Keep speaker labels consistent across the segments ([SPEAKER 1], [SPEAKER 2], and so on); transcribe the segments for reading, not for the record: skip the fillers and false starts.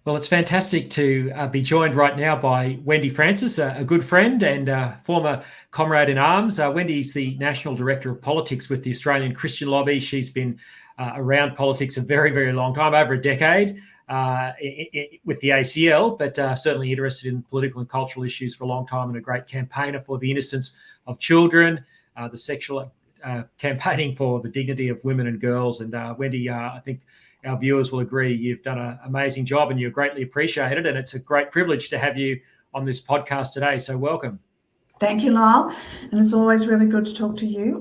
[SPEAKER 1] Well, it's fantastic to be joined right now by Wendy Francis, a good friend and former comrade in arms. Wendy's the National Director of Politics with the Australian Christian Lobby. She's been around politics a very, very long time, over a decade, with the ACL, but certainly interested in political and cultural issues for a long time, and a great campaigner for the innocence of children, the sexual campaigning for the dignity of women and girls. And Wendy, I think our viewers will agree you've done an amazing job and you're greatly appreciated. And it's a great privilege to have you on this podcast today. So welcome.
[SPEAKER 2] Thank you, Lyle, and it's always really good to talk to you.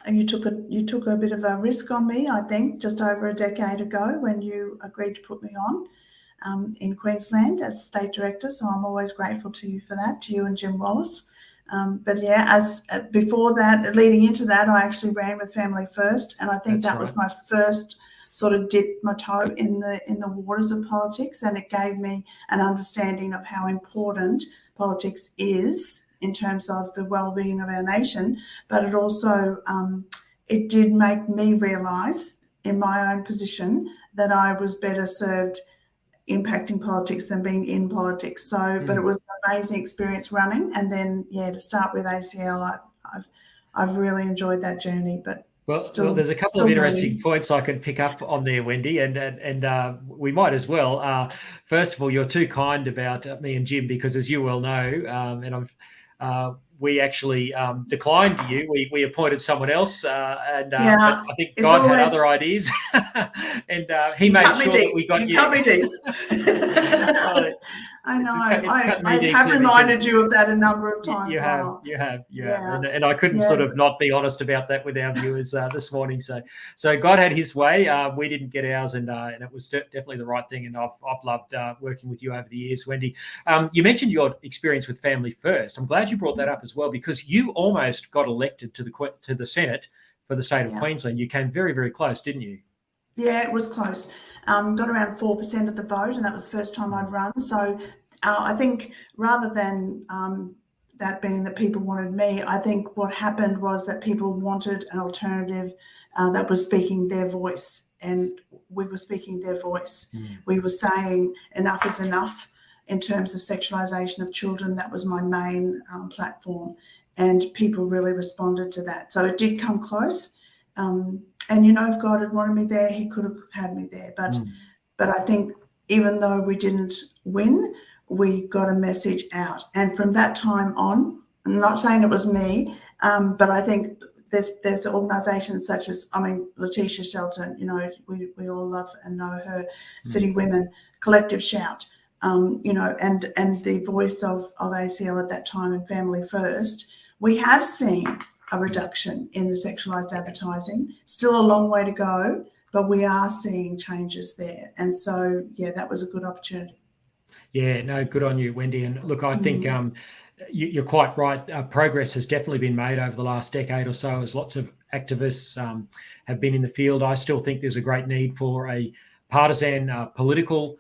[SPEAKER 2] You took a bit of a risk on me, I think, just over a decade ago when you agreed to put me on in Queensland as state director. So I'm always grateful to you for that, to you and Jim Wallace. But yeah, as before that, leading into that, I actually ran with Family First, and I think that was my first sort of dipped my toe in the waters of politics, and it gave me an understanding of how important politics is in terms of the well-being of our nation. But it also it did make me realise in my own position that I was better served impacting politics than being in politics. So but it was an amazing experience running, and then to start with ACL, I've really enjoyed that journey. But
[SPEAKER 1] well, there's a couple of interesting points I could pick up on there, Wendy, and we might as well. First of all, you're too kind about me and Jim, because as you well know, we actually declined you. We appointed someone else, but I think God had other ideas, and he made sure that we got you.
[SPEAKER 2] Cut me deep. I know. I have reminded you of that a number of times.
[SPEAKER 1] You have. And I couldn't sort of not be honest about that with our viewers this morning. So God had His way. We didn't get ours, and it was definitely the right thing. And I've loved working with you over the years, Wendy. You mentioned your experience with Family First. I'm glad you brought that up as well, because you almost got elected to the Senate for the state of Queensland. You came very, very close, didn't you?
[SPEAKER 2] Yeah, it was close. Got around 4% of the vote, and that was the first time I'd run. So I think rather than that being that people wanted me, I think what happened was that people wanted an alternative that was speaking their voice, and we were speaking their voice. We were saying enough is enough in terms of sexualisation of children. That was my main platform, and people really responded to that. So it did come close. And if God had wanted me there, He could have had me there. But I think even though we didn't win, we got a message out. And from that time on, I'm not saying it was me, but I think there's organisations such as, Letitia Shelton, we all love and know her, City Women, Collective Shout, and the voice of ACL at that time and Family First. We have seen a reduction in the sexualised advertising. Still a long way to go, but we are seeing changes there. And so, that was a good opportunity.
[SPEAKER 1] Yeah, no, good on you, Wendy. And look, I think you're quite right. Progress has definitely been made over the last decade or so, as lots of activists have been in the field. I still think there's a great need for a partisan political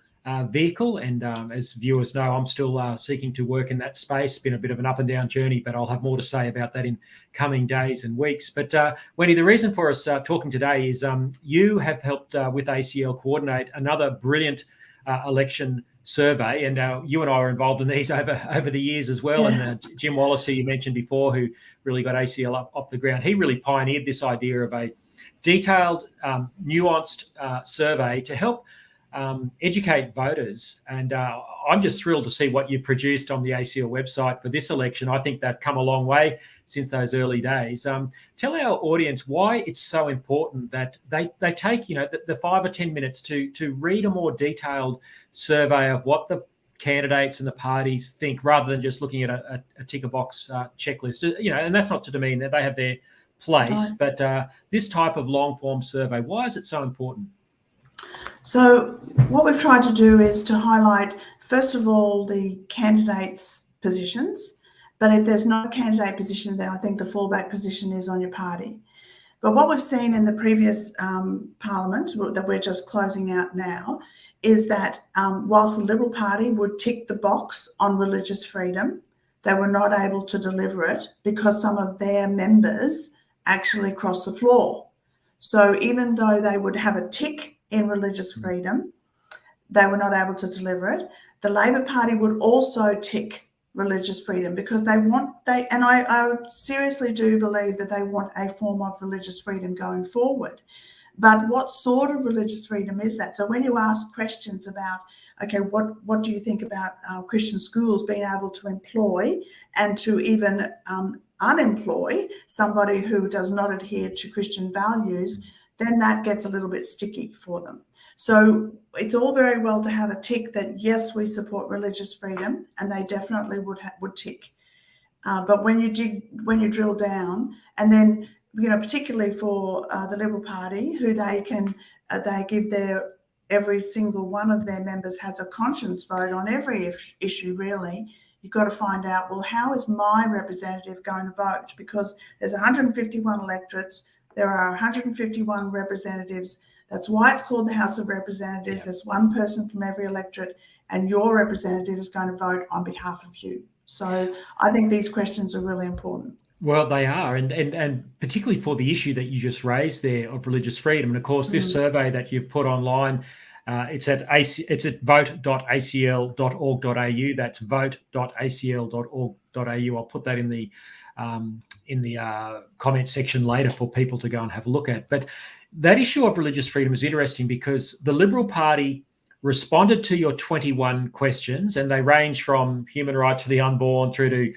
[SPEAKER 1] vehicle, and as viewers know, I'm still seeking to work in that space. It's been a bit of an up and down journey, but I'll have more to say about that in coming days and weeks. But Wendy, the reason for us talking today is you have helped with ACL coordinate another brilliant election survey, and you and I were involved in these over the years as well. And Jim Wallace, who you mentioned before, who really got ACL off the ground, he really pioneered this idea of a detailed, nuanced survey to help educate voters. And I'm just thrilled to see what you've produced on the ACL website for this election. I think they've come a long way since those early days. Tell our audience why it's so important that they take the 5 or 10 minutes to read a more detailed survey of what the candidates and the parties think, rather than just looking at a ticker box checklist. And that's not to demean that they have their place, but this type of long form survey, why is it so important?
[SPEAKER 2] So what we've tried to do is to highlight, first of all, the candidates' positions. But if there's no candidate position, then I think the fallback position is on your party. But what we've seen in the previous parliament that we're just closing out now is that whilst the Liberal Party would tick the box on religious freedom, they were not able to deliver it because some of their members actually crossed the floor. So even though they would have a tick in religious freedom, they were not able to deliver it. The Labor Party would also tick religious freedom because I seriously do believe that they want a form of religious freedom going forward. But what sort of religious freedom is that? So when you ask questions about, okay, what do you think about Christian schools being able to employ and to even unemploy somebody who does not adhere to Christian values, then that gets a little bit sticky for them. So it's all very well to have a tick that, yes, we support religious freedom, and they definitely would tick. But when you drill down, and then, particularly for the Liberal Party, who they give every single one of their members has a conscience vote on every issue, really. You've got to find out, well, how is my representative going to vote? Because there's 151 electorates, there are 151 representatives. That's why it's called the House of Representatives. Yeah. There's one person from every electorate, and your representative is going to vote on behalf of you. So I think these questions are really important.
[SPEAKER 1] Well, they are, and particularly for the issue that you just raised there of religious freedom. And of course, this survey that you've put online, it's at vote.acl.org.au. That's vote.acl.org.au. I'll put that in the comment section later for people to go and have a look at. But that issue of religious freedom is interesting because the Liberal Party responded to your 21 questions, and they range from human rights for the unborn through to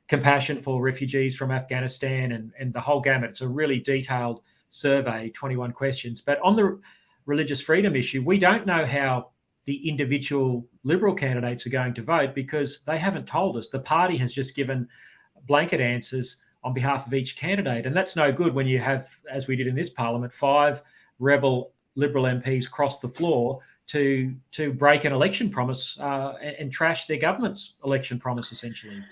[SPEAKER 1] compassion for refugees from Afghanistan and the whole gamut. It's a really detailed survey, 21 questions. But on the religious freedom issue, we don't know how the individual Liberal candidates are going to vote because they haven't told us. The party has just given blanket answers on behalf of each candidate. And that's no good when you have, as we did in this parliament, 5 rebel Liberal MPs cross the floor to break an election promise and trash their government's election promise, essentially.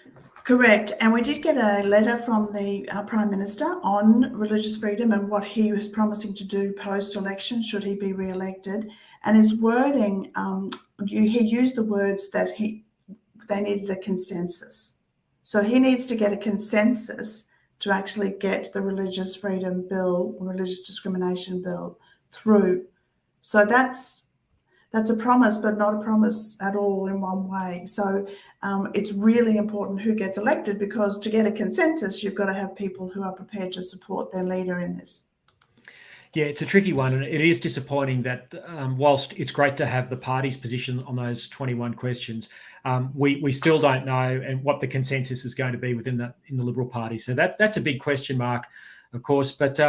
[SPEAKER 2] Correct. And we did get a letter from the Prime Minister on religious freedom and what he was promising to do post-election should he be re-elected. And his wording, he used the words that they needed a consensus. So he needs to get a consensus to actually get the religious freedom bill, religious discrimination bill through. So that's a promise, but not a promise at all in one way. So it's really important who gets elected, because to get a consensus, you've got to have people who are prepared to support their leader in this.
[SPEAKER 1] Yeah, it's a tricky one, and it is disappointing that whilst it's great to have the party's position on those 21 questions, we still don't know and what the consensus is going to be within the Liberal Party. So that's a big question mark, of course. But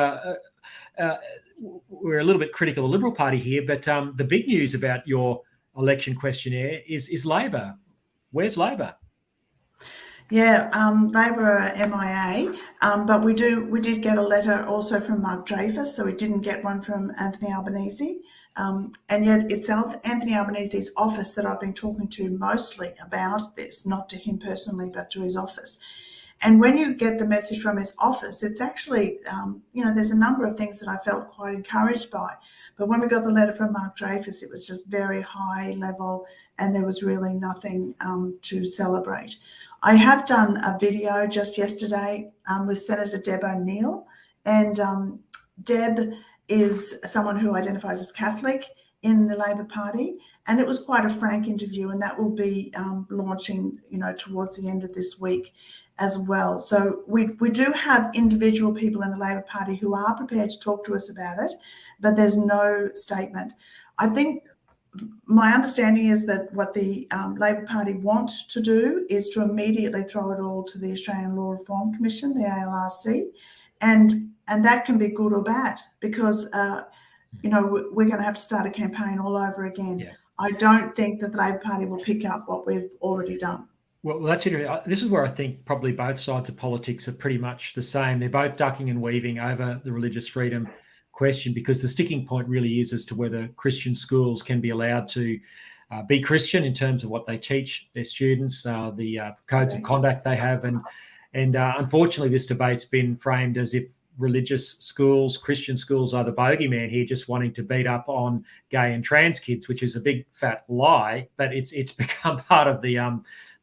[SPEAKER 1] we're a little bit critical of the Liberal Party here. But the big news about your election questionnaire is Labor. Where's Labor?
[SPEAKER 2] Yeah, they were MIA, but we did get a letter also from Mark Dreyfus, so we didn't get one from Anthony Albanese. And yet it's Anthony Albanese's office that I've been talking to mostly about this, not to him personally, but to his office. And when you get the message from his office, it's actually, there's a number of things that I felt quite encouraged by. But when we got the letter from Mark Dreyfus, it was just very high level, and there was really nothing to celebrate. I have done a video just yesterday with Senator Deb O'Neill, and Deb is someone who identifies as Catholic in the Labor Party, and it was quite a frank interview, and that will be launching, towards the end of this week as well. So we do have individual people in the Labor Party who are prepared to talk to us about it, but there's no statement. I think my understanding is that what the Labor Party want to do is to immediately throw it all to the Australian Law Reform Commission, the ALRC, and that can be good or bad, because we're going to have to start a campaign all over again. Yeah. I don't think that the Labor Party will pick up what we've already done.
[SPEAKER 1] Well, that's interesting. This is where I think probably both sides of politics are pretty much the same. They're both ducking and weaving over the religious freedom question, because the sticking point really is as to whether Christian schools can be allowed to be Christian in terms of what they teach their students, the codes of conduct they have. And unfortunately, this debate's been framed as if religious schools, Christian schools, are the bogeyman here, just wanting to beat up on gay and trans kids, which is a big fat lie, but it's become part of the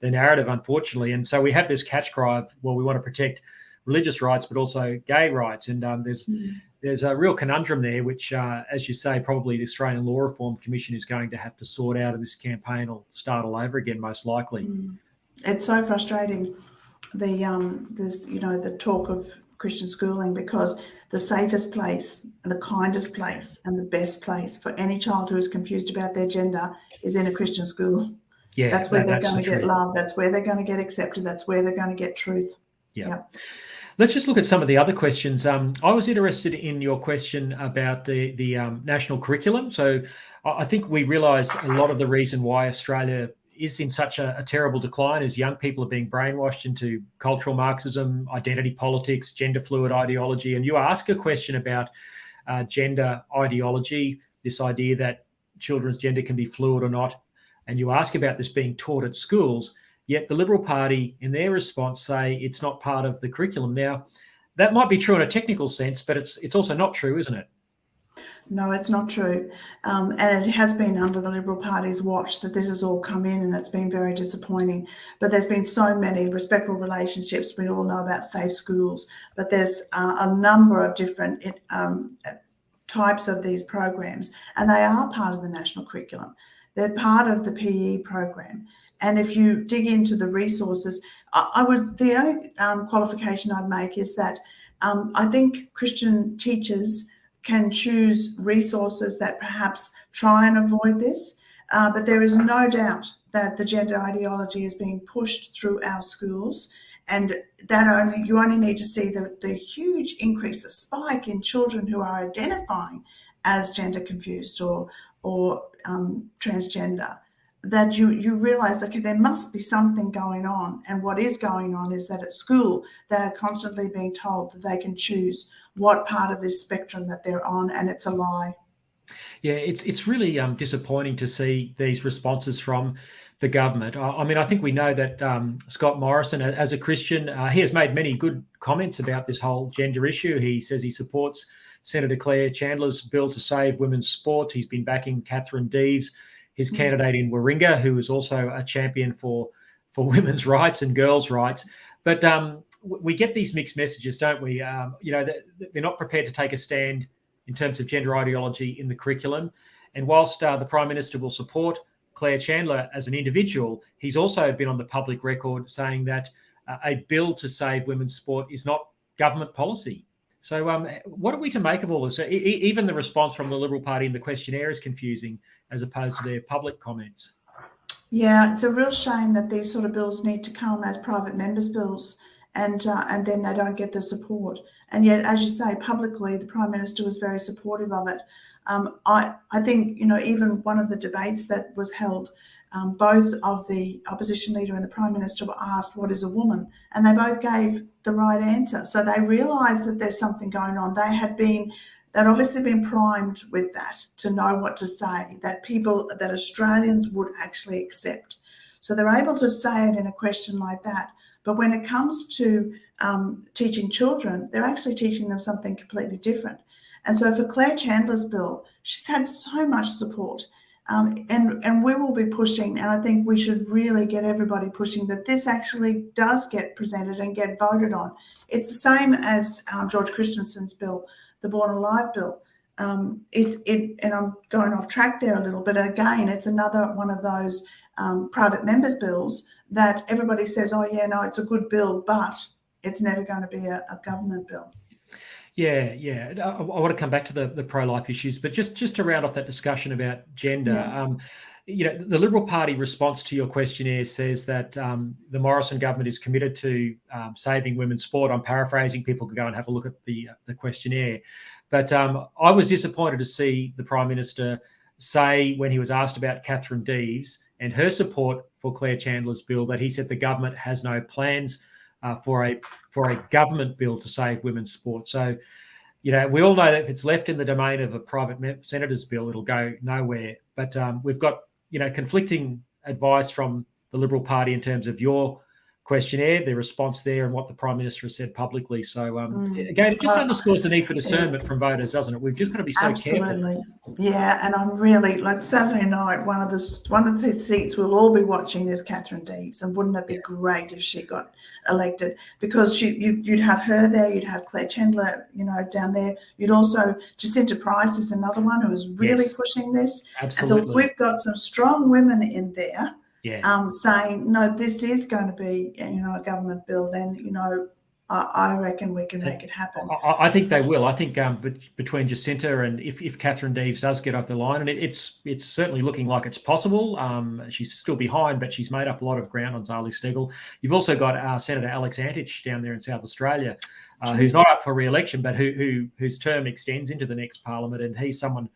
[SPEAKER 1] narrative, unfortunately. And so we have this catch cry of, well, we want to protect religious rights, but also gay rights. And there's there's a real conundrum there, which, as you say, probably the Australian Law Reform Commission is going to have to sort out, and this campaign will start all over again, most likely.
[SPEAKER 2] It's so frustrating, the talk of Christian schooling, because the safest place and the kindest place and the best place for any child who is confused about their gender is in a Christian school.
[SPEAKER 1] Yeah,
[SPEAKER 2] that's where they're going to get love. That's where they're going to get accepted. That's where they're going to get truth.
[SPEAKER 1] Yeah. Let's just look at some of the other questions. I was interested in your question about the national curriculum. So I think we realise a lot of the reason why Australia is in such a terrible decline is young people are being brainwashed into cultural Marxism, identity politics, gender fluid ideology. And you ask a question about gender ideology, this idea that children's gender can be fluid or not, and you ask about this being taught at schools. Yet the Liberal Party, in their response, say it's not part of the curriculum. Now, that might be true in a technical sense, but it's also not true, isn't it?
[SPEAKER 2] No, it's not true. And it has been under the Liberal Party's watch that this has all come in, and it's been very disappointing. But there's been so many respectful relationships. We all know about safe schools, but there's a number of different types of these programs, and they are part of the national curriculum. They're part of the PE program. And if you dig into the resources, the only qualification I'd make is that I think Christian teachers can choose resources that perhaps try and avoid this, but there is no doubt that the gender ideology is being pushed through our schools, and you only need to see the huge increase, the spike in children who are identifying as gender confused or transgender, that you realise, okay, there must be something going on. And what is going on is that at school, they're constantly being told that they can choose what part of this spectrum that they're on, and it's a lie.
[SPEAKER 1] Yeah, it's really disappointing to see these responses from the government. I mean, I think we know that Scott Morrison, as a Christian, he has made many good comments about this whole gender issue. He says he supports Senator Claire Chandler's bill to save women's sport. He's been backing Catherine Deves, his candidate in Warringah, who is also a champion for women's rights and girls' rights. But we get these mixed messages, don't we? They're not prepared to take a stand in terms of gender ideology in the curriculum. And whilst the Prime Minister will support Claire Chandler as an individual, he's also been on the public record saying that a bill to save women's sport is not government policy. So what are we to make of all this? Even the response from the Liberal Party in the questionnaire is confusing as opposed to their public comments.
[SPEAKER 2] Yeah, it's a real shame that these sort of bills need to come as private members' bills, and then they don't get the support. And yet, as you say, publicly, the Prime Minister was very supportive of it. I think, even one of the debates that was held, both of the opposition leader and the Prime Minister were asked, what is a woman? And they both gave the right answer. So they realised that there's something going on. They'd obviously been primed with that to know what to say, that Australians would actually accept. So they're able to say it in a question like that. But when it comes to teaching children, they're actually teaching them something completely different. And so for Claire Chandler's bill, she's had so much support. And we will be pushing, and I think we should really get everybody pushing that this actually does get presented and get voted on. It's the same as George Christensen's bill, the Born Alive bill. And I'm going off track there a little, but again, it's another one of those private members' bills that everybody says, oh yeah, no, it's a good bill, but it's never going to be a government bill.
[SPEAKER 1] Yeah. I want to come back to the pro-life issues, but just to round off that discussion about gender, the Liberal Party response to your questionnaire says that the Morrison government is committed to saving women's sport. I'm paraphrasing. People can go and have a look at the questionnaire. But I was disappointed to see the Prime Minister say, when he was asked about Catherine Deves and her support for Claire Chandler's bill, that he said the government has no plans for a government bill to save women's sport. So, we all know that if it's left in the domain of a private senator's bill, it'll go nowhere. But we've got, conflicting advice from the Liberal Party in terms of your questionnaire, the response there, and what the Prime Minister has said publicly. So again, it just underscores the need for discernment from voters, doesn't it? We've just got to be so careful.
[SPEAKER 2] Yeah, and I'm really, like, Saturday night, one of the seats we'll all be watching is Catherine Deeds, and wouldn't it be great if she got elected? Because you'd have her there, you'd have Claire Chandler, down there. You'd also, Jacinta Price is another one who is really pushing this.
[SPEAKER 1] Absolutely.
[SPEAKER 2] And so we've got some strong women in there. Saying, no, this is going to be, a government bill, then, I reckon we can make it happen.
[SPEAKER 1] I think they will. I think between Jacinta and if Catherine Deeds does get off the line, and it's certainly looking like it's possible. She's still behind, but she's made up a lot of ground on Zali Steggall. You've also got Senator Alex Antich down there in South Australia, who's not up for re-election, but whose term extends into the next parliament, and he's someone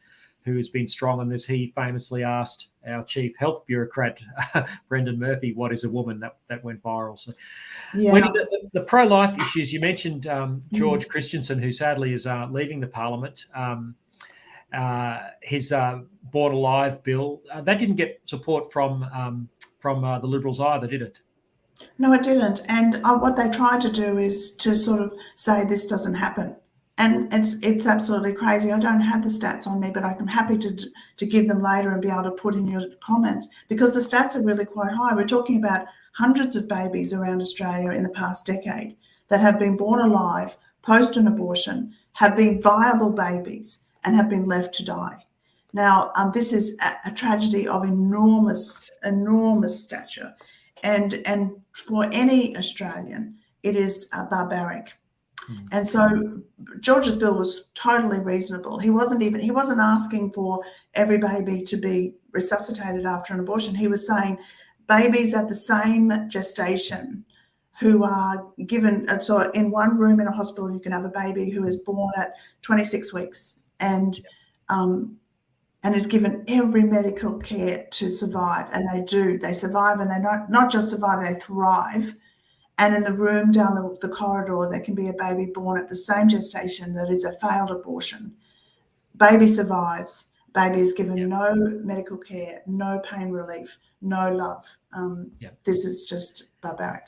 [SPEAKER 1] who has been strong on this. He famously asked our chief health bureaucrat, Brendan Murphy, what is a woman? That went viral. So, Wendy, the pro-life issues, you mentioned George Christensen, who sadly is leaving the parliament. His Born Alive bill, that didn't get support from the Liberals either, did it?
[SPEAKER 2] No, it didn't. And what they tried to do is to sort of say this doesn't happen. And it's absolutely crazy. I don't have the stats on me, but I'm happy to give them later and be able to put in your comments, because the stats are really quite high. We're talking about hundreds of babies around Australia in the past decade that have been born alive, post an abortion, have been viable babies, and have been left to die. Now, this is a tragedy of enormous stature. And for any Australian, it is barbaric. And so George's bill was totally reasonable. He wasn't asking for every baby to be resuscitated after an abortion. He was saying babies at the same gestation who are given, so in one room in a hospital, you can have a baby who is born at 26 weeks and is given every medical care to survive. And they survive, and they not just survive, they thrive. And in the room down the corridor, there can be a baby born at the same gestation that is a failed abortion. Baby survives. Baby is given no medical care, no pain relief, no love. This is just barbaric.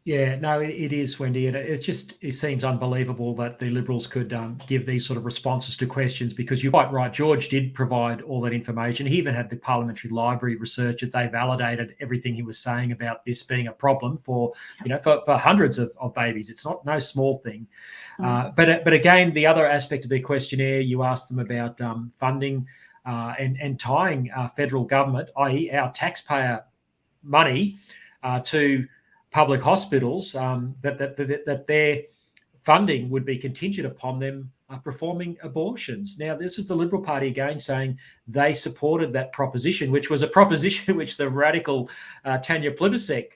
[SPEAKER 2] Yeah,
[SPEAKER 1] no, it is, Wendy. It seems unbelievable that the Liberals could give these sort of responses to questions, because you're quite right. George did provide all that information. He even had the Parliamentary Library research that they validated everything he was saying about this being a problem for hundreds of babies. It's no small thing. But again, the other aspect of the questionnaire, you asked them about funding and tying federal government, i.e. our taxpayer money, to public hospitals, that their funding would be contingent upon them performing abortions. Now, this is the Liberal Party again saying they supported that proposition, which was a proposition which the radical Tanya Plibersek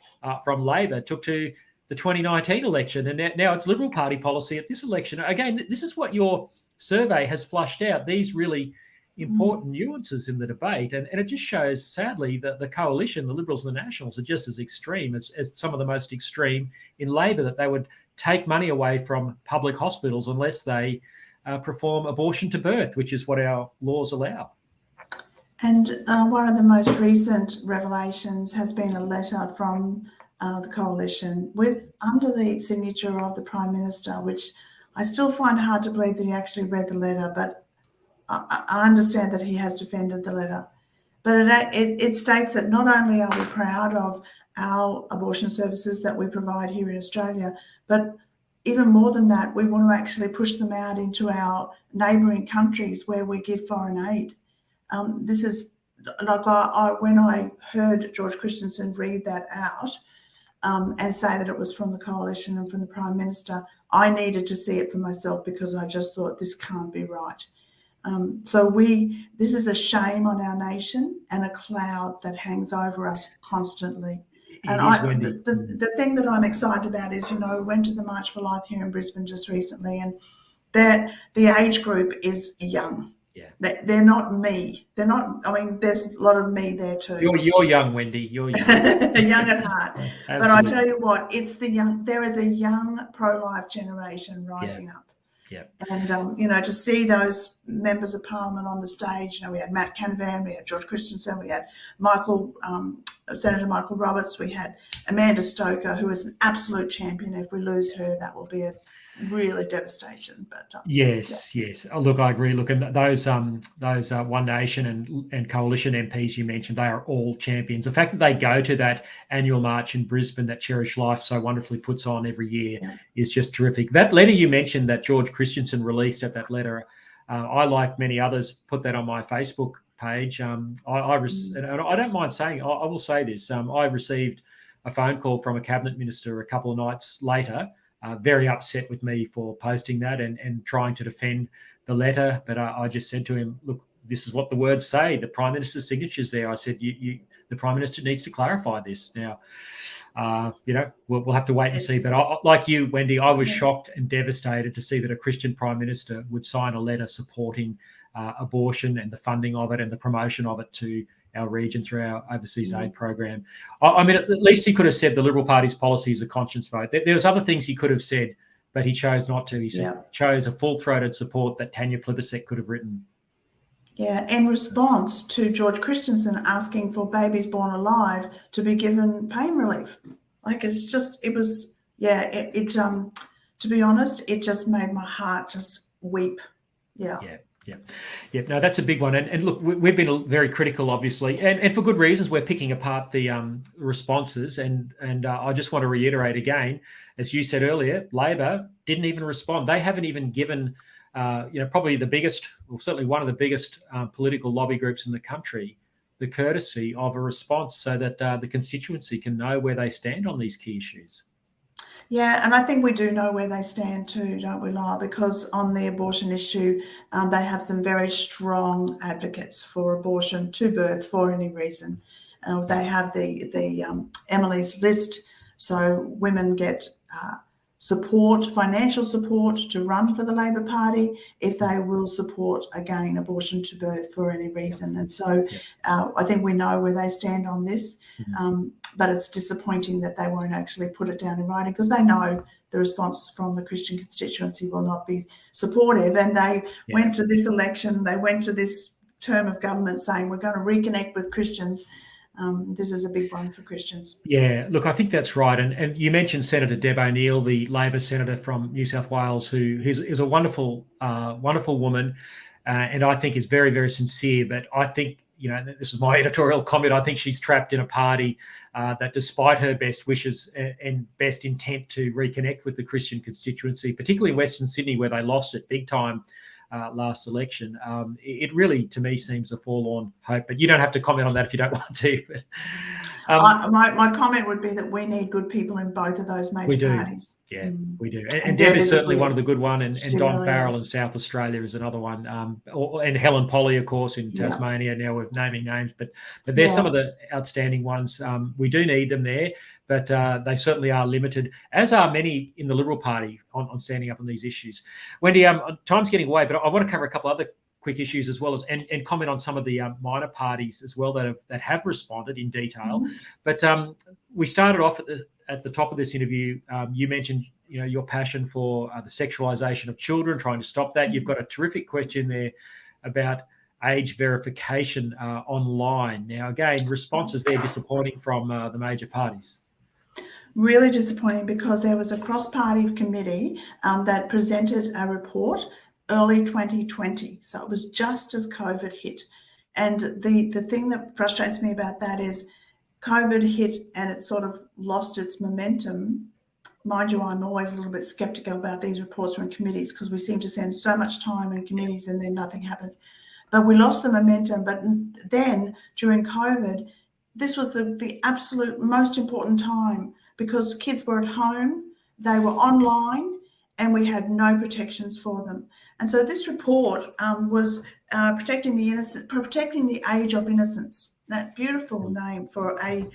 [SPEAKER 1] from Labor took to the 2019 election. And now it's Liberal Party policy at this election. Again, this is what your survey has flushed out, these really important nuances in the debate. And it just shows, sadly, that the coalition, the Liberals and the Nationals, are just as extreme as some of the most extreme in Labor, that they would take money away from public hospitals unless they perform abortion to birth, which is what our laws allow.
[SPEAKER 2] And one of the most recent revelations has been a letter from the coalition under the signature of the Prime Minister, which I still find hard to believe that he actually read the letter, but I understand that he has defended the letter. But it states that not only are we proud of our abortion services that we provide here in Australia, but even more than that, we want to actually push them out into our neighbouring countries where we give foreign aid. This is like when I heard George Christensen read that out and say that it was from the coalition and from the Prime Minister, I needed to see it for myself, because I just thought this can't be right. This is a shame on our nation and a cloud that hangs over us constantly. And the thing that I'm excited about is, we went to the March for Life here in Brisbane just recently, and the age group is young. Yeah. They're not me. They're not, there's a lot of me there too.
[SPEAKER 1] You're young, Wendy. You're young.
[SPEAKER 2] Young at heart. But I tell you what, it's the young, there is a young pro-life generation rising up.
[SPEAKER 1] Yeah.
[SPEAKER 2] And, to see those members of parliament on the stage, we had Matt Canavan, we had George Christensen, we had Senator Michael Roberts, we had Amanda Stoker, who is an absolute champion. If we lose her, that will be a really devastation. But
[SPEAKER 1] yes. Oh, look, I agree. Look, and those One Nation and Coalition MPs you mentioned, they are all champions. The fact that they go to that annual march in Brisbane that Cherish Life so wonderfully puts on every year is just terrific. That letter you mentioned that George Christensen released at that letter, I, like many others, put that on my Facebook page. And I don't mind saying, I will say this. I received a phone call from a cabinet minister a couple of nights later, very upset with me for posting that and trying to defend the letter. But I just said to him, look, this is what the words say. The Prime Minister's signature's there. I said, the Prime Minister needs to clarify this. Now, we'll have to wait and see. But like you, Wendy, I was shocked and devastated to see that a Christian Prime Minister would sign a letter supporting abortion and the funding of it and the promotion of it to our region through our overseas aid program. I mean, at least he could have said the Liberal Party's policy is a conscience vote. There was other things he could have said, but he chose not to. He chose a full-throated support that Tanya Plibersek could have written.
[SPEAKER 2] Yeah, in response to George Christensen asking for babies born alive to be given pain relief. Like, to be honest, it just made my heart just weep. Yeah.
[SPEAKER 1] No, that's a big one. And look, we've been very critical, obviously, and for good reasons. We're picking apart the responses, and I just want to reiterate again, as you said earlier, Labor didn't even respond. They haven't even given, probably the biggest, or certainly one of the biggest political lobby groups in the country, the courtesy of a response so that the constituency can know where they stand on these key issues.
[SPEAKER 2] Yeah, and I think we do know where they stand too, don't we, Lyle? Because on the abortion issue, they have some very strong advocates for abortion to birth for any reason. They have the Emily's List, so women get financial support to run for the Labor Party if they will support, again, abortion to birth for any reason. And so I think we know where they stand on this, but it's disappointing that they won't actually put it down in writing, because they know the response from the Christian constituency will not be supportive. And they went to this election, they went to this term of government saying we're going to reconnect with Christians. This is a big one for Christians. Yeah,
[SPEAKER 1] look, I think that's right. And you mentioned Senator Deb O'Neill, the Labor senator from New South Wales, who is a wonderful, wonderful woman, and I think is very, very sincere. But I think, this is my editorial comment, I think she's trapped in a party that, despite her best wishes and best intent to reconnect with the Christian constituency, particularly in Western Sydney, where they lost it big time last election, it really, to me, seems a forlorn hope. But you don't have to comment on that if you don't want to. But,
[SPEAKER 2] my comment would be that we need good people in both of those major parties.
[SPEAKER 1] Yeah, we do. And Deb is certainly one of the good ones, and Don
[SPEAKER 2] really
[SPEAKER 1] Farrell in South Australia is another one. And Helen Polly, of course, in Tasmania. Now we're naming names, but there's some of the outstanding ones. We do need them there, but they certainly are limited, as are many in the Liberal Party on standing up on these issues. Wendy, time's getting away, but I want to cover a couple other quick issues as well as and comment on some of the minor parties as well that have responded in detail. But we started off at the top of this interview. You mentioned your passion for the sexualization of children, trying to stop that. You've got a terrific question there about age verification online. Now, again, responses there disappointing from the major parties.
[SPEAKER 2] Really disappointing, because there was a cross-party committee that presented a report early 2020. So it was just as COVID hit. And the thing that frustrates me about that is COVID hit and it sort of lost its momentum. Mind you, I'm always a little bit skeptical about these reports from committees, because we seem to spend so much time in committees and then nothing happens. But we lost the momentum. But then during COVID, this was the absolute most important time, because kids were at home, they were online, and we had no protections for them. And so this report was protecting the innocent, protecting the age of innocence. That beautiful name for a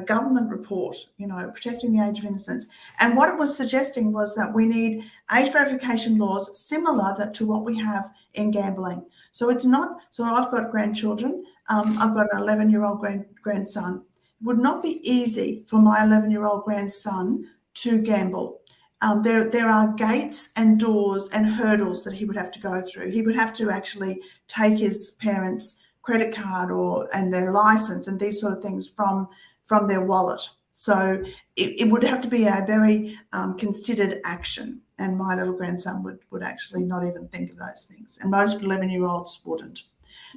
[SPEAKER 2] government report, protecting the age of innocence. And what it was suggesting was that we need age verification laws similar to what we have in gambling. So it's not, so I've got grandchildren. I've got an 11-year-old grandson. It would not be easy for my 11-year-old grandson to gamble. there are gates and doors and hurdles that he would have to go through. He would have to actually take his parents' credit card and their license and these sort of things from their wallet. So it would have to be a very considered action. And my little grandson would actually not even think of those things. And most 11-year-olds wouldn't.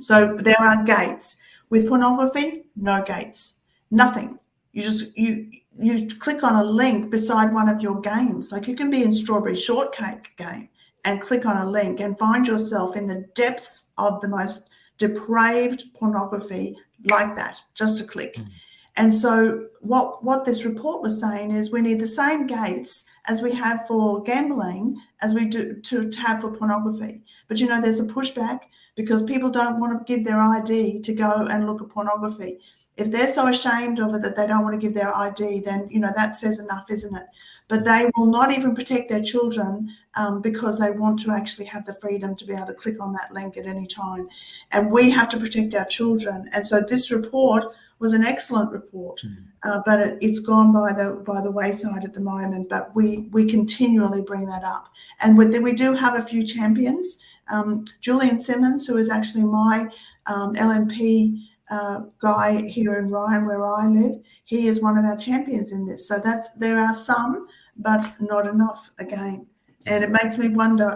[SPEAKER 2] So there are gates. With pornography, no gates, nothing. You click on a link beside one of your games. Like you can be in Strawberry Shortcake game and click on a link and find yourself in the depths of the most depraved pornography like that, just a click. And so what this report was saying is we need the same gates as we have for gambling as we do to have for pornography. But, there's a pushback because people don't want to give their ID to go and look at pornography. If they're so ashamed of it that they don't want to give their ID, then, that says enough, isn't it? But they will not even protect their children because they want to actually have the freedom to be able to click on that link at any time. And we have to protect our children. And so this report was an excellent report, but it's gone by the wayside at the moment. But we continually bring that up. And we do have a few champions. Julian Simmons, who is actually my LNP guy here in Ryan, where I live, he is one of our champions in this. So there are some, but not enough again. And it makes me wonder,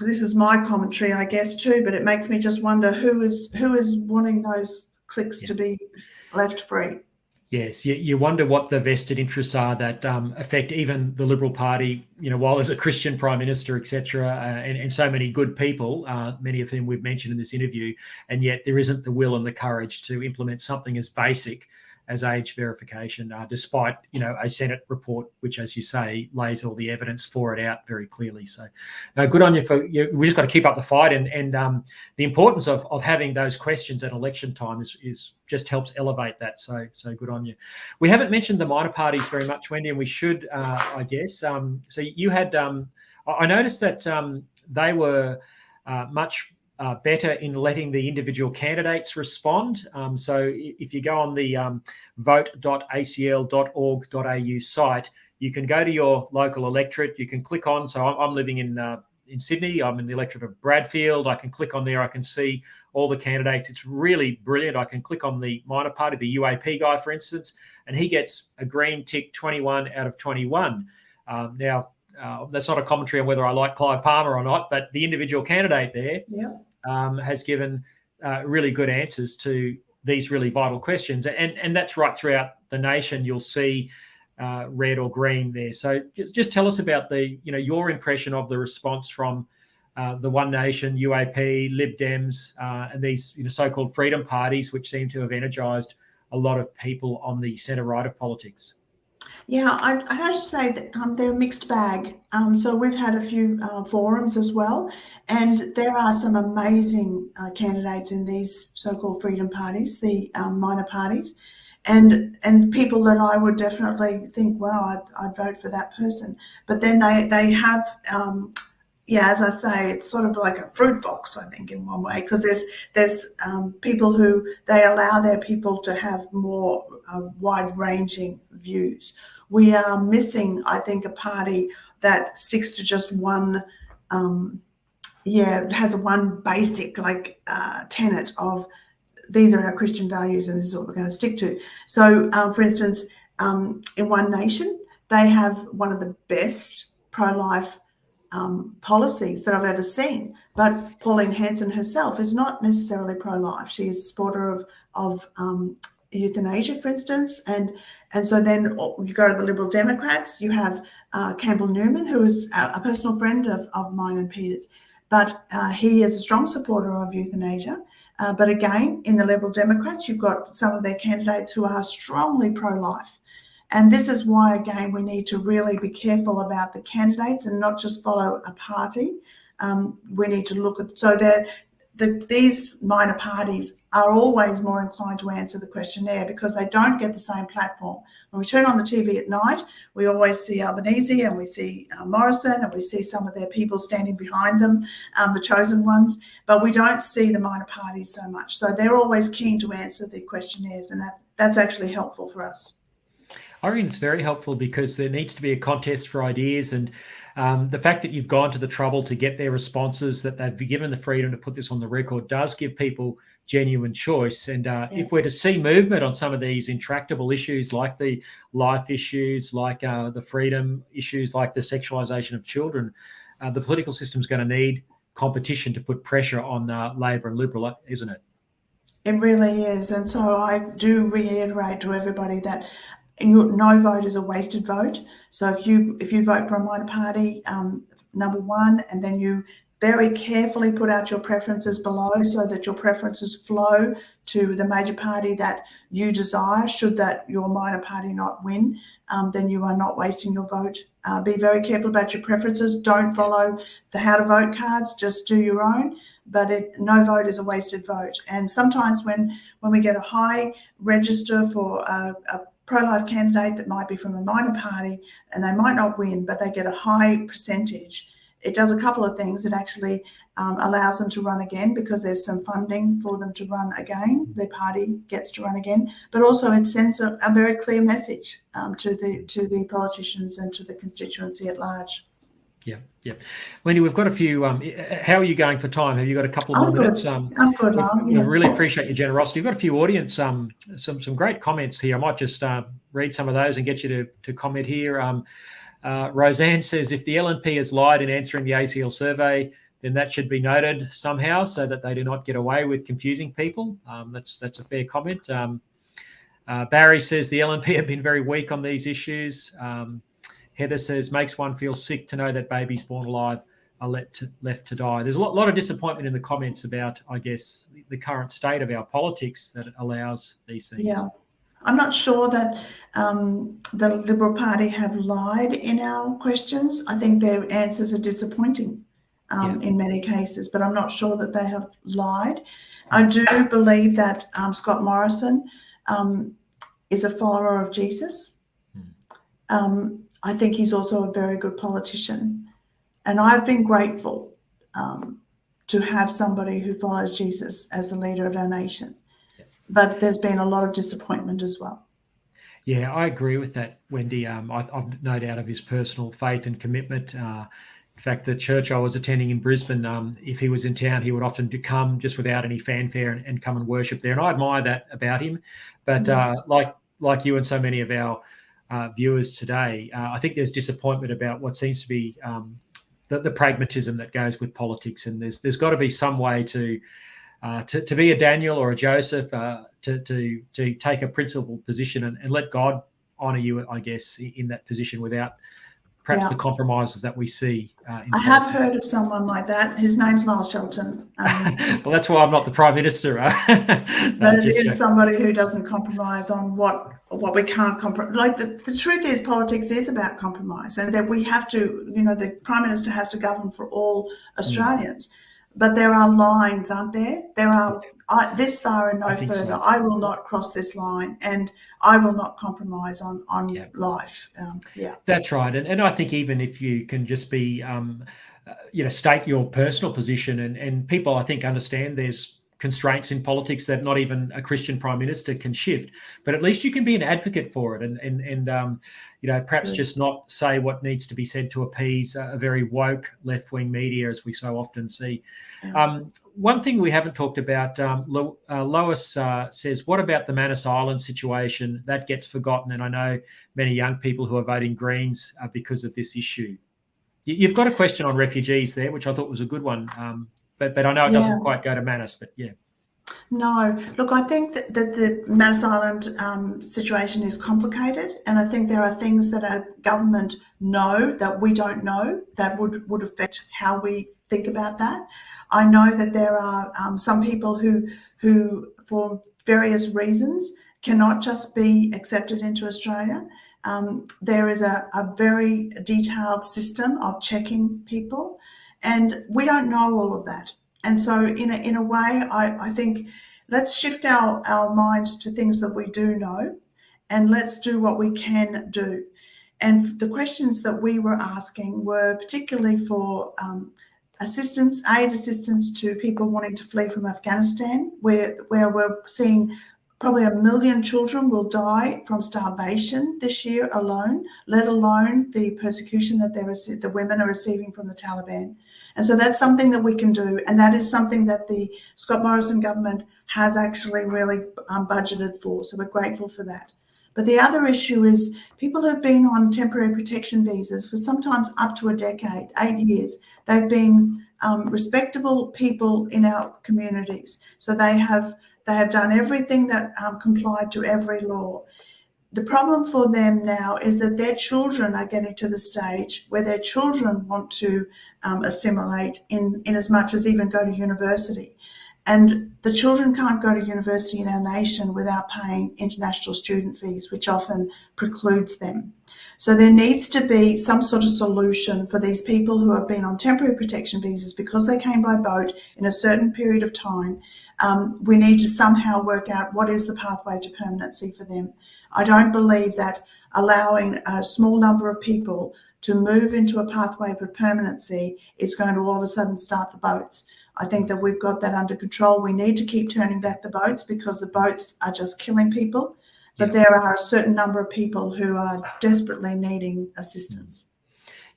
[SPEAKER 2] this is my commentary, I guess, too, but it makes me just wonder who is wanting those clicks to be left free.
[SPEAKER 1] Yes, you wonder what the vested interests are that affect even the Liberal Party, while there's a Christian Prime Minister, etc., and so many good people, many of whom we've mentioned in this interview, and yet there isn't the will and the courage to implement something as basic as age verification, despite, a Senate report, which, as you say, lays all the evidence for it out very clearly. So good on you we just got to keep up the fight. And the importance of having those questions at election time is just helps elevate that. So good on you. We haven't mentioned the minor parties very much, Wendy, and we should, I guess. So you had, I noticed that they were much better in letting the individual candidates respond. So if you go on the vote.acl.org.au site, you can go to your local electorate. You can click on. So I'm living in Sydney. I'm in the electorate of Bradfield. I can click on there. I can see all the candidates. It's really brilliant. I can click on the minor party, the UAP guy, for instance, and he gets a green tick 21 out of 21. Now, that's not a commentary on whether I like Clive Palmer or not, but the individual candidate there has given really good answers to these really vital questions. And that's right throughout the nation. You'll see red or green there. So just tell us about your impression of the response from the One Nation, UAP, Lib Dems, and these so-called freedom parties, which seem to have energised a lot of people on the centre-right of politics.
[SPEAKER 2] Yeah, I'd have to say that they're a mixed bag. So we've had a few forums as well, and there are some amazing candidates in these so-called freedom parties, the minor parties, and people that I would definitely think, well, I'd vote for that person. But then they have, as I say, it's sort of like a fruit box, I think, in one way, because there's people who they allow their people to have more wide-ranging views. We are missing, I think, a party that sticks to just one, has one basic tenet of these are our Christian values and this is what we're going to stick to. So, for instance, in One Nation, they have one of the best pro-life policies that I've ever seen. But Pauline Hanson herself is not necessarily pro-life. She is a supporter of euthanasia, for instance. And so then you go to the Liberal Democrats, you have Campbell Newman, who is a personal friend of mine and Peter's. But he is a strong supporter of euthanasia. But again, in the Liberal Democrats, you've got some of their candidates who are strongly pro-life. And this is why, again, we need to really be careful about the candidates and not just follow a party. We need to look at, so these minor parties are always more inclined to answer the questionnaire because they don't get the same platform. When we turn on the TV at night, we always see Albanese and we see Morrison and we see some of their people standing behind them, the chosen ones, but we don't see the minor parties so much. So they're always keen to answer the questionnaires, and that's actually helpful for us.
[SPEAKER 1] I reckon it's very helpful because there needs to be a contest for ideas, and the fact that you've gone to the trouble to get their responses, that they've been given the freedom to put this on the record, does give people genuine choice. And if we're to see movement on some of these intractable issues, like the life issues, like the freedom issues, like the sexualisation of children, the political system is going to need competition to put pressure on Labor and Liberal, isn't it?
[SPEAKER 2] It really is. And so I do reiterate to everybody that no vote is a wasted vote. So if you vote for a minor party, number one, and then you very carefully put out your preferences below so that your preferences flow to the major party that you desire, should that your minor party not win, then you are not wasting your vote. Be very careful about your preferences. Don't follow the how to vote cards, just do your own. But no vote is a wasted vote. And sometimes when we get a high register for a pro-life candidate that might be from a minor party and they might not win, but they get a high percentage, it does a couple of things. It actually allows them to run again because there's some funding for them to run again. Their party gets to run again, but also it sends a very clear message to the politicians and to the constituency at large.
[SPEAKER 1] Yeah. Wendy, we've got a few. How are you going for time? Have you got a couple more minutes?
[SPEAKER 2] I'm good, Mum.
[SPEAKER 1] We really appreciate your generosity. We've got a few audience, some great comments here. I might just read some of those and get you to comment here. Roseanne says, if the LNP has lied in answering the ACL survey, then that should be noted somehow so that they do not get away with confusing people. That's a fair comment. Barry says the LNP have been very weak on these issues. Heather says, makes one feel sick to know that babies born alive are left to die. There's a lot of disappointment in the comments about, I guess, the current state of our politics that allows these things.
[SPEAKER 2] Yeah. I'm not sure that the Liberal Party have lied in our questions. I think their answers are disappointing in many cases, but I'm not sure that they have lied. I do believe that Scott Morrison is a follower of Jesus. I think he's also a very good politician. And I've been grateful to have somebody who follows Jesus as the leader of our nation. But there's been a lot of disappointment as well.
[SPEAKER 1] Yeah, I agree with that, Wendy. I've no doubt of his personal faith and commitment. In fact, the church I was attending in Brisbane, if he was in town, he would often come just without any fanfare and come and worship there. And I admire that about him. But like you and so many of our viewers today, I think there's disappointment about what seems to be the pragmatism that goes with politics. And there's got to be some way to be a Daniel or a Joseph, to take a principled position and let God honour you, I guess, in that position without perhaps the compromises that we see. I
[SPEAKER 2] have heard of someone like that. His name's Miles Shelton.
[SPEAKER 1] Well, that's why I'm not the Prime Minister.
[SPEAKER 2] But it is somebody who doesn't compromise on what we can't compromise. Like the truth is, politics is about compromise, and that we have to, the Prime Minister has to govern for all Australians. But there are lines, aren't there? There are this far and no further. So. I will not cross this line, and I will not compromise on life.
[SPEAKER 1] That's right. And I think even if you can just be, state your personal position, and people, I think, understand there's constraints in politics that not even a Christian Prime Minister can shift, but at least you can be an advocate for it and perhaps just not say what needs to be said to appease a very woke left-wing media, as we so often see. One thing we haven't talked about, Lois says, what about the Manus Island situation? That gets forgotten, and I know many young people who are voting Greens because of this issue. You've got a question on refugees there, which I thought was a good one. But I know it doesn't quite go to Manus, but yeah.
[SPEAKER 2] No, look, I think that the Manus Island situation is complicated, and I think there are things that our government know that we don't know that would affect how we think about that. I know that there are some people who for various reasons cannot just be accepted into Australia. There is a very detailed system of checking people, and we don't know all of that. And so in a way, I think let's shift our minds to things that we do know, and let's do what we can do. And the questions that we were asking were particularly for aid assistance to people wanting to flee from Afghanistan, where we're seeing Probably 1 million children will die from starvation this year alone, let alone the persecution that the women are receiving from the Taliban. And so that's something that we can do, and that is something that the Scott Morrison government has actually really budgeted for. So we're grateful for that. But the other issue is people who've been on temporary protection visas for sometimes up to a decade, 8 years. They've been respectable people in our communities. So they have done everything that complied to every law. The problem for them now is that their children are getting to the stage where their children want to assimilate in as much as even go to university. And the children can't go to university in our nation without paying international student fees, which often precludes them. So there needs to be some sort of solution for these people who have been on temporary protection visas because they came by boat in a certain period of time. We need to somehow work out what is the pathway to permanency for them. I don't believe that allowing a small number of people to move into a pathway for permanency is going to all of a sudden start the boats. I think that we've got that under control. We need to keep turning back the boats because the boats are just killing people. But there are a certain number of people who are desperately needing assistance.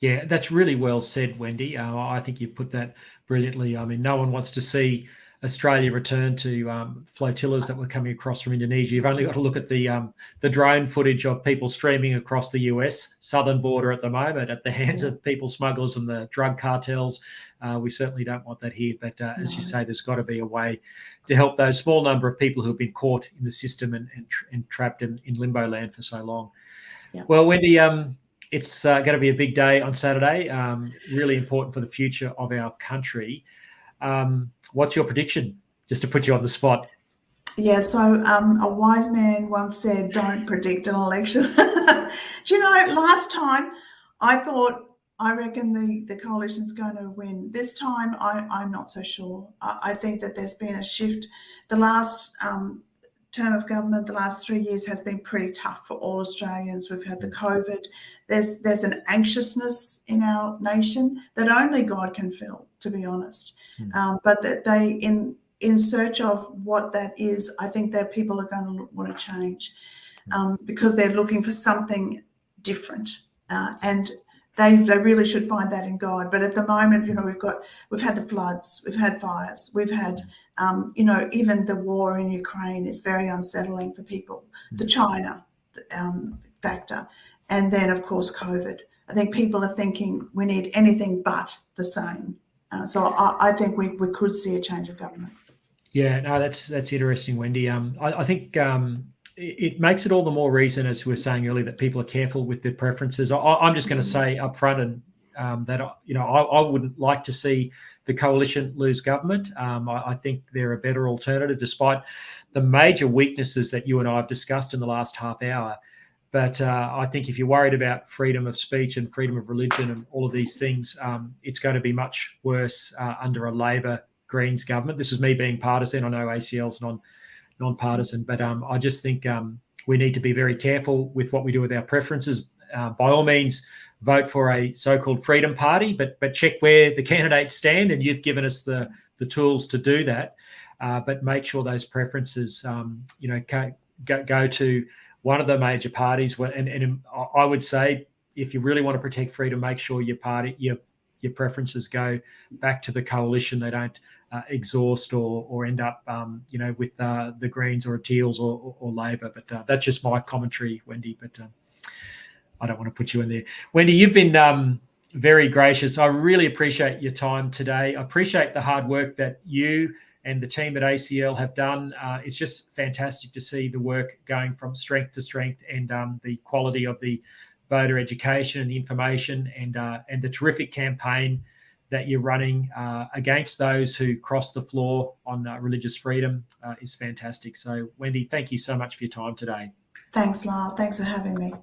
[SPEAKER 1] Yeah, that's really well said, Wendy. I think you put that brilliantly. I mean, no one wants to see Australia return to flotillas that were coming across from Indonesia. You've only got to look at the drone footage of people streaming across the US southern border at the moment at the hands of people smugglers and the drug cartels. We certainly don't want that here. But as you say, there's got to be a way to help those small number of people who have been caught in the system and trapped in limbo land for so long. Yeah. Well, Wendy, it's going to be a big day on Saturday, really important for the future of our country. What's your prediction, just to put you on the spot?
[SPEAKER 2] Yeah, so a wise man once said, don't predict an election. Do you know, last time I reckon the coalition's going to win. This time, I'm not so sure. I think that there's been a shift. The last term of government, the last 3 years, has been pretty tough for all Australians. We've had the COVID. There's an anxiousness in our nation that only God can fill, to be honest. But that they, in search of what that is, I think that people are going to want to change because they're looking for something different, and they really should find that in God. But at the moment, you know, we've had the floods, we've had fires, we've had you know, even the war in Ukraine is very unsettling for people. The China factor, and then of course COVID. I think people are thinking we need anything but the same. So I think we could see a change of government.
[SPEAKER 1] Yeah, no, that's interesting, Wendy. I think it makes it all the more reason, as we were saying earlier, that people are careful with their preferences. I'm just going to say up front and that you know I wouldn't like to see the coalition lose government. I think they're a better alternative, despite the major weaknesses that you and I have discussed in the last half hour. But I think if you're worried about freedom of speech and freedom of religion and all of these things, it's going to be much worse under a Labor Greens government. This is me being partisan. I know ACL's non-partisan, but I just think we need to be very careful with what we do with our preferences. By all means, vote for a so-called Freedom Party, but check where the candidates stand, and you've given us the tools to do that. But make sure those preferences, you know, go to one of the major parties. And I would say, if you really want to protect freedom, make sure your preferences go back to the coalition. They don't exhaust or end up, you know, with the Greens or Teals or Labor. But that's just my commentary, Wendy. But I don't want to put you in there. Wendy, you've been very gracious. I really appreciate your time today. I appreciate the hard work that you and the team at ACL have done. It's just fantastic to see the work going from strength to strength, and the quality of the voter education and the information, and the terrific campaign that you're running against those who cross the floor on religious freedom is fantastic. So, Wendy, thank you so much for your time today.
[SPEAKER 2] Thanks, Lyle. Thanks for having me.